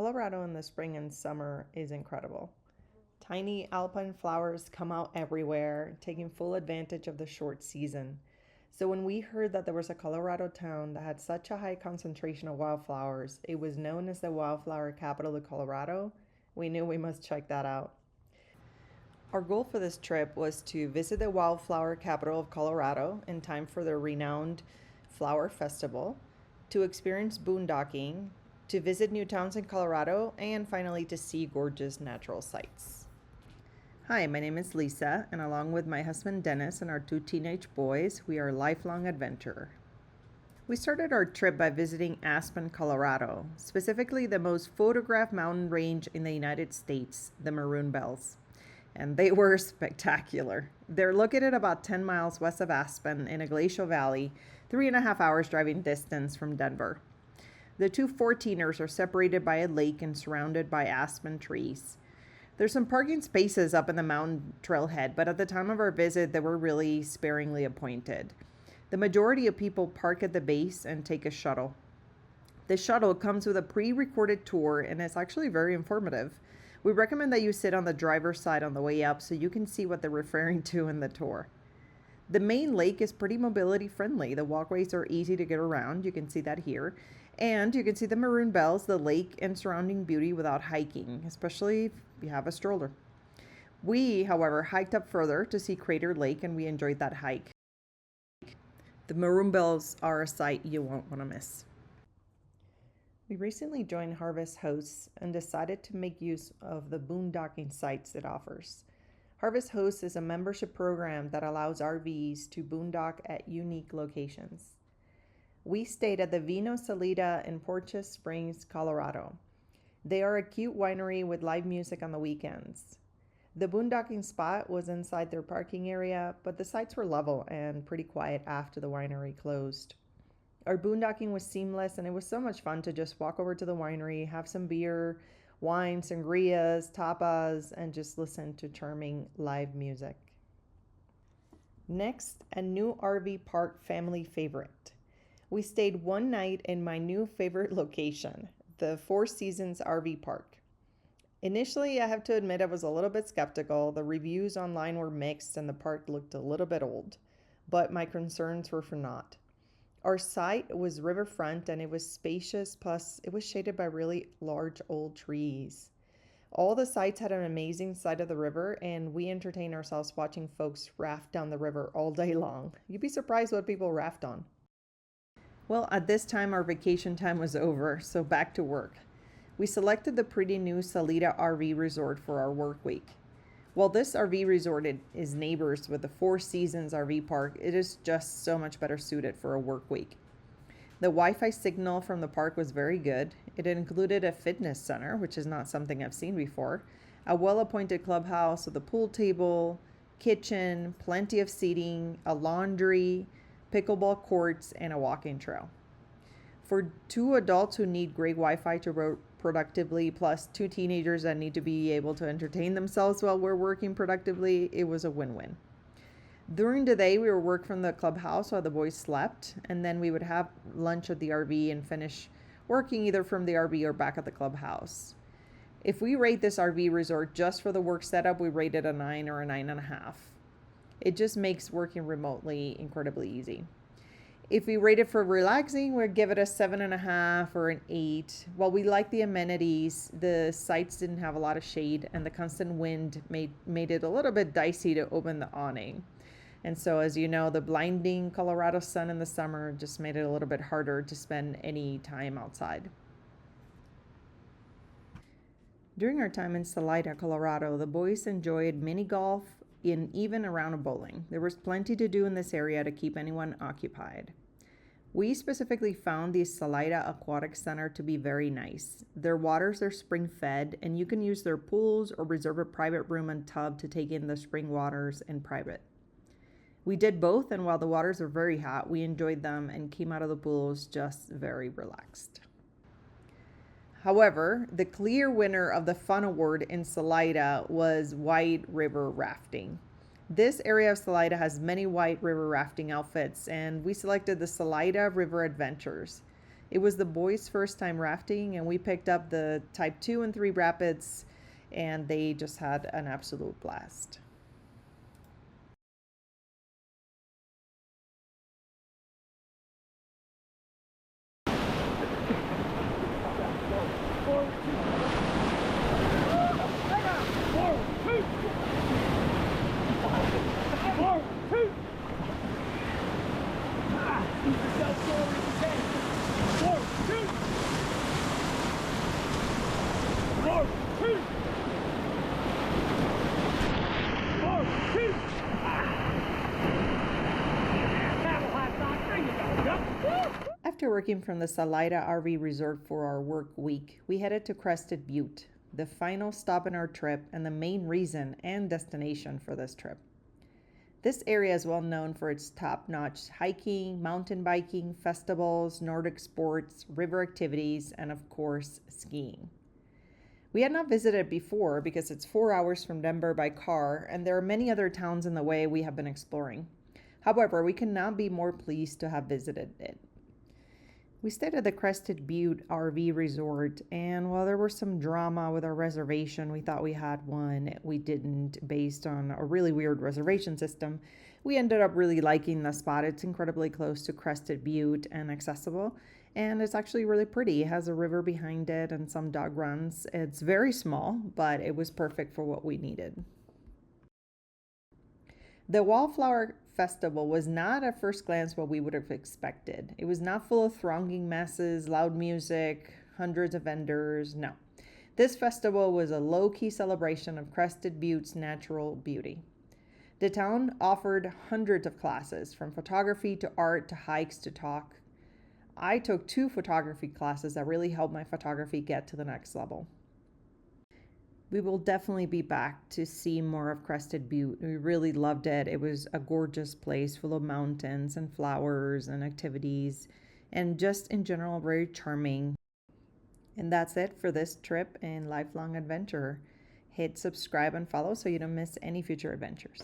Colorado in the spring and summer is incredible. Tiny alpine flowers come out everywhere, taking full advantage of the short season. So when we heard that there was a Colorado town that had such a high concentration of wildflowers, it was known as the Wildflower Capital of Colorado, we knew we must check that out. Our goal for this trip was to visit the Wildflower Capital of Colorado in time for the renowned Flower Festival, to experience boondocking, to visit new towns in Colorado, and finally to see gorgeous natural sights. Hi, my name is Lisa, and along with my husband Dennis and our two teenage boys, we are lifelong adventurer. We started our trip by visiting Aspen, Colorado, specifically the most photographed mountain range in the United States, the Maroon Bells. And they were spectacular. They're located about 10 miles west of Aspen in a glacial valley, 3.5 hours driving distance from Denver. The two 14ers are separated by a lake and surrounded by aspen trees. There's some parking spaces up in the mountain trailhead, but at the time of our visit, they were really sparingly appointed. The majority of people park at the base and take a shuttle. The shuttle comes with a pre-recorded tour and it's actually very informative. We recommend that you sit on the driver's side on the way up so you can see what they're referring to in the tour. The main lake is pretty mobility friendly. The walkways are easy to get around. You can see that here. And you can see the Maroon Bells, the lake, and surrounding beauty without hiking, especially if you have a stroller. We, however, hiked up further to see Crater Lake, and we enjoyed that hike. The Maroon Bells are a sight you won't want to miss. We recently joined Harvest Hosts and decided to make use of the boondocking sites it offers. Harvest Hosts is a membership program that allows RVs to boondock at unique locations. We stayed at the Vino Salida in Porches Springs, Colorado. They are a cute winery with live music on the weekends. The boondocking spot was inside their parking area, but the sites were level and pretty quiet after the winery closed. Our boondocking was seamless and it was so much fun to just walk over to the winery, have some beer, wine, sangrias, tapas, and just listen to charming live music. Next, a new RV park family favorite. We stayed one night in my new favorite location, the Four Seasons RV Park. Initially, I have to admit I was a little bit skeptical. The reviews online were mixed and the park looked a little bit old, but my concerns were for naught. Our site was riverfront and it was spacious, plus it was shaded by really large old trees. All the sites had an amazing side of the river and we entertained ourselves watching folks raft down the river all day long. You'd be surprised what people raft on. Well, at this time our vacation time was over, so back to work. We selected the pretty new Salida RV resort for our work week. While this RV resort is neighbors with the Four Seasons RV park, it is just so much better suited for a work week. The Wi-Fi signal from the park was very good. It included a fitness center, which is not something I've seen before, a well-appointed clubhouse with a pool table, kitchen, plenty of seating, a laundry, pickleball courts, and a walking trail. For two adults who need great Wi-Fi to work productively, plus two teenagers that need to be able to entertain themselves while we're working productively, it was a win-win. During the day, we would work from the clubhouse while the boys slept, and then we would have lunch at the RV and finish working either from the RV or back at the clubhouse. If we rate this RV resort just for the work setup, we rate it a 9 or a 9.5. It just makes working remotely incredibly easy. If we rate it for relaxing, we'd give it a 7.5 or an 8. While we like the amenities, the sites didn't have a lot of shade and the constant wind made it a little bit dicey to open the awning. And so, as you know, the blinding Colorado sun in the summer just made it a little bit harder to spend any time outside. During our time in Salida, Colorado, the boys enjoyed mini golf and even a round of bowling. There was plenty to do in this area to keep anyone occupied. We specifically found the Salida Aquatic Center to be very nice. Their waters are spring fed and you can use their pools or reserve a private room and tub to take in the spring waters in private. We did both, and while the waters were very hot, we enjoyed them and came out of the pools just very relaxed. However, the clear winner of the Fun Award in Salida was White River Rafting. This area of Salida has many White River rafting outfits, and we selected the Salida River Adventures. It was the boys' first time rafting, and we picked up the type 2 and 3 rapids, and they just had an absolute blast. After working from the Salida RV resort for our work week, we headed to Crested Butte, the final stop in our trip and the main reason and destination for this trip. This area is well known for its top-notch hiking, mountain biking, festivals, Nordic sports, river activities, and of course, skiing. We had not visited before because it's 4 hours from Denver by car, and there are many other towns in the way we have been exploring. However, we cannot be more pleased to have visited it. We stayed at the Crested Butte RV resort, and while there was some drama with our reservation, we thought we had one, we didn't, based on a really weird reservation system. We ended up really liking the spot. It's incredibly close to Crested Butte and accessible, and it's actually really pretty. It has a river behind it and some dog runs. It's very small, but it was perfect for what we needed. The Wildflower Festival was not at first glance what we would have expected. It was not full of thronging masses, loud music, hundreds of vendors. No. This festival was a low-key celebration of Crested Butte's natural beauty. The town offered hundreds of classes, from photography to art to hikes to talk. I took 2 photography classes that really helped my photography get to the next level. We will definitely be back to see more of Crested Butte. We really loved it. It was a gorgeous place full of mountains and flowers and activities, and just in general, very charming. And that's it for this trip and lifelong adventure. Hit subscribe and follow so you don't miss any future adventures.